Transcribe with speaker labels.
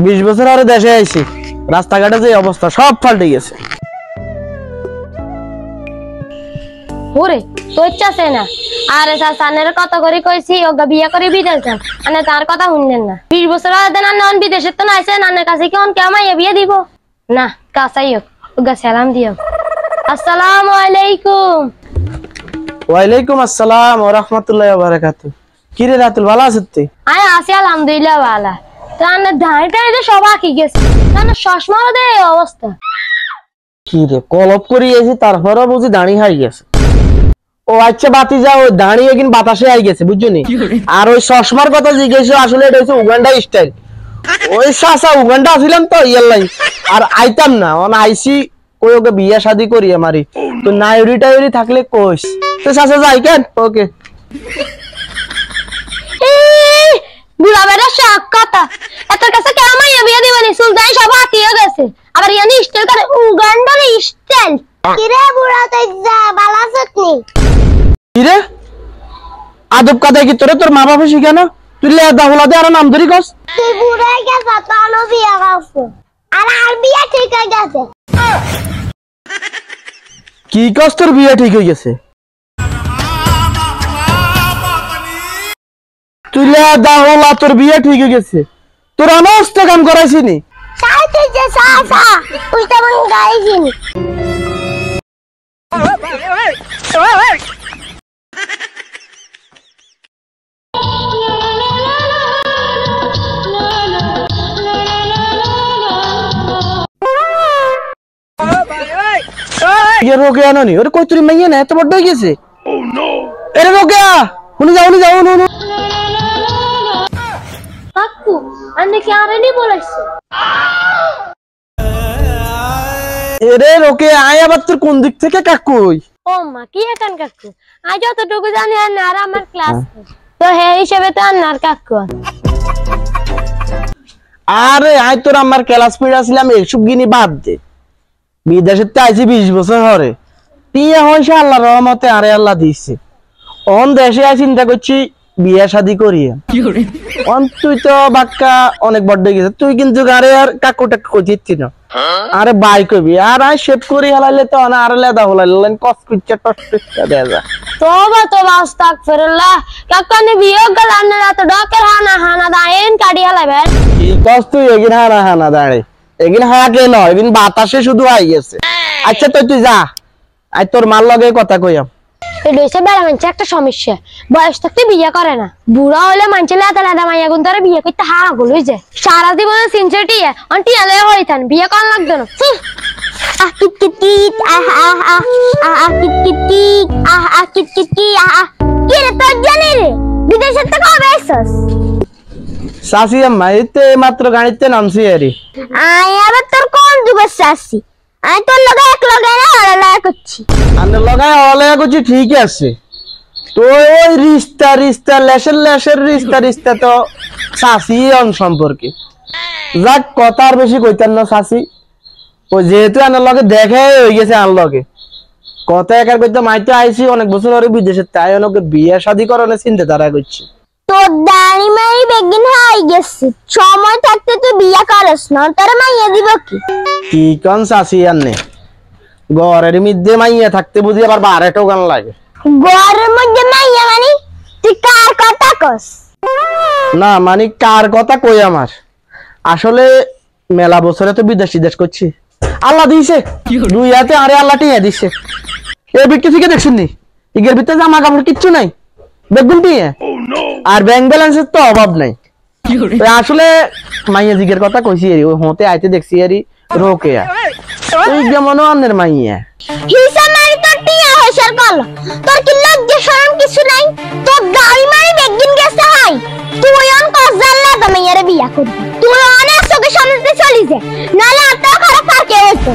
Speaker 1: 20 বছর আরে দেশে আইছি, রাস্তাঘাটে যে অবস্থা সব পাল্টে গেছে।
Speaker 2: ওরে তো ইচ্ছা আছে না, আরে সানের কত করে কইছি ওগা বিয়া করে বিদেশ যান, মানে তার কথা শুনলেন না। 20 বছর আগে না নন বিদেশে তো নাইছে, নানের কাছে কি অন কেমন বিয়ে দিব না, কাছাই হোক ওগা সালাম দিও। আসসালামু আলাইকুম।
Speaker 1: ওয়ালাইকুম আসসালাম ওয়া রাহমাতুল্লাহি ওয়া বারাকাতুহু। কি রে রাতুল, ভালো আছিস তুই?
Speaker 2: আয় আছি আলহামদুলিল্লাহ ভালো। তার ধাইটা যে সব আঁকি গেছে, তার চশমাও দে অবস্থা।
Speaker 1: কি রে কলপ করি এসে তারপরও বুঝি দাঁড়ি হাই গেছে। ও আচ্ছা বাতি যাও, ওই দাঁড়িয়ে কিন্তু বাতাসে আই গেছে বুঝছো নি। আর ওই চশমার কথা জিজ্ঞেস, আসলে এটা হচ্ছে উগান্ডা স্টাইল। ওই চাচা উগান্ডা ছিলাম তো ইয়ারলাই, আর আইতাম না মানে আইসি কই ওকে বিয়া শাদি করি আমারই। তো নাইরি টাইরি থাকলে কইস তো চাচা যাই কেন। ওকে
Speaker 2: বুড়া বেটা শাক কথা, এত কাছে কেমন বিয়ে দিবানি, সুলতান সব আঁকিয়ে গেছে, আবার ইয়ানি স্টাইল করে উগান্ডার স্টাইল। কিরে বুড়া তাই যা বালা চটনি।
Speaker 1: কিরে আদব কাদায় কি তোরে তোর মা বাবা শিখানো? তুই লেদা হলাদে আর নাম ধরি কস।
Speaker 2: তুই বুড়া গেছে তানো বিয়া করছে, আর বিয়া ঠিক হয়ে গেছে।
Speaker 1: কি কস তোর বিয়ে ঠিক হয়ে গেছে? তুই লেদা হলা তোর বিয়ে ঠিক হয়ে গেছে, তোর অনস্ত কাম করাইছিনি।
Speaker 2: সাথে যে সাসা উল্টা মন গাইছিনি।
Speaker 1: ये रोके आना नहीं, अरे कोई तुरी मैया ना तो बड़ा कैसे? Oh no! अरे रोके आ, उन्हें जाओ उन्हें।
Speaker 2: काकू, अन्ने क्या आ रहे नहीं बोला इससे?
Speaker 1: अरे रोके आया बात तुर कौन दिखते क्या काकू?
Speaker 2: ओ माँ की है कन काकू? आज तो टुकु जाने है नारा मर क्लास में, तो है इसे बेटा नार काकू।
Speaker 1: अरे आज तो रामर क्लास में डासिला में एक शुभगिनी बात दे। বিদেশে তো আইছি 20 বছর হরে, বিয়ে হইছে আল্লাহর রহমতে, আরে আল্লাহ দিছে। অন দেশে আই চিন্তা করছি বিয়ে শাদি করি। অন তুই তো বাক্কা অনেক বড় গেছে, তুই কিন্তু আরে আর কাকু টাকু কইছিস না। আরে বাই কবি আর আই শেভ করি হালাইলে তো না, আরে লেদা হলাইলেন কস কুচ্চা টস্টা দেয়া যা।
Speaker 2: তোবা আস্তাগফিরুল্লাহ, কাকু ने বিয়ে গলানে রাত ডকের হানা দাইন কাটি হালাইবে।
Speaker 1: কি কস তুই এগিন হানা দাঁড়ে, এগিন হাকে নয়, এগিন বাতাসে শুধু আই গেছে। আচ্ছা তুই যা, আই তোর মার লগে কথা কইয়াম।
Speaker 2: এই লইছে বেড়া মানছে একটা সমস্যা, বয়স থাকতে বিয়ে করে না, বুড়া হলে মানছে লাদা মাইয়া গুন তারে বিয়ে করতে হাগল হই যায়। সারা জীবনে সিনসিয়ারিটি আন্টি আলে হইতান বিয়ে কর লাগবে না। আহ কিট কিট কিট আহ কিট কিট কি কি রে তোর জানি রে বিদেশে তো কবে আইছস?
Speaker 1: সাসি আম্মা এতে মাত্র গাড়িতে নামছি আরে।
Speaker 2: আয় আবার তোর কোন যুগের সাসি? আয় তোর লগে এক লগে না হলা করছি।
Speaker 1: আনে লগায় হলা করছি ঠিক আছে, তো ওই রিস্তা লেশের রিস্তা তো সাসি অন সম্পর্কে যাক কথা আর বেশি কইতাম না। সাসি ও যেহেতু আনার লগে দেখে হয়ে গেছে, আন লগে কথা একার কইতে মাইতে আইছি অনেক বছর ধরে বিদেশে, তাই ওকে বিয়ে শাদি করানোর চিন্তা তারা করছে।
Speaker 2: তোর দাড়ি মারি বেগিন হাই গেছে, সময় থাকতে তুই বিয়ে করস না, তোর মাইয়া দিব কি?
Speaker 1: কি কোন সাসি আনে ঘরের মধ্যে মাইয়া থাকতে বুঝি আবার বারে টোকান লাগে।
Speaker 2: ঘরের মধ্যে মাইয়া মানে তুই কার কথা কস?
Speaker 1: না মানে কার কথা কই, আমার আসলে মেলা বছরে তো বিদেশ করছি, আল্লাহ দিছে দুই হাতে, আরে আল্লাহ টিয়া দিছে। এই বিক্রি থেকে দেখছেন নি ইগের ভিতরে জামা কাপড় কিচ্ছু নাই, দেখবেন টিয়া আর ব্যাংক ব্যালেন্সের তো অভাব নাই। আসলে মাইয়া জিগের কথা কইছি এরি, ও হতে আইতে দেখছি এরি রোকেয়া তুই যেমন অন্যের মাইয়া
Speaker 2: হিসা মারি তোর টিয়া হইছার কল, তোর কি লজ্জা শরম কিছু নাই? তোর দাড়ি মারি বেগিন গেছে হাই, তুই অন কজাল্লা দমাইয়ারে বিয়া করবি, তুই অনেক চোখের সামনে চলি যা, নালে আর তো খারাপ পার কে হইতো।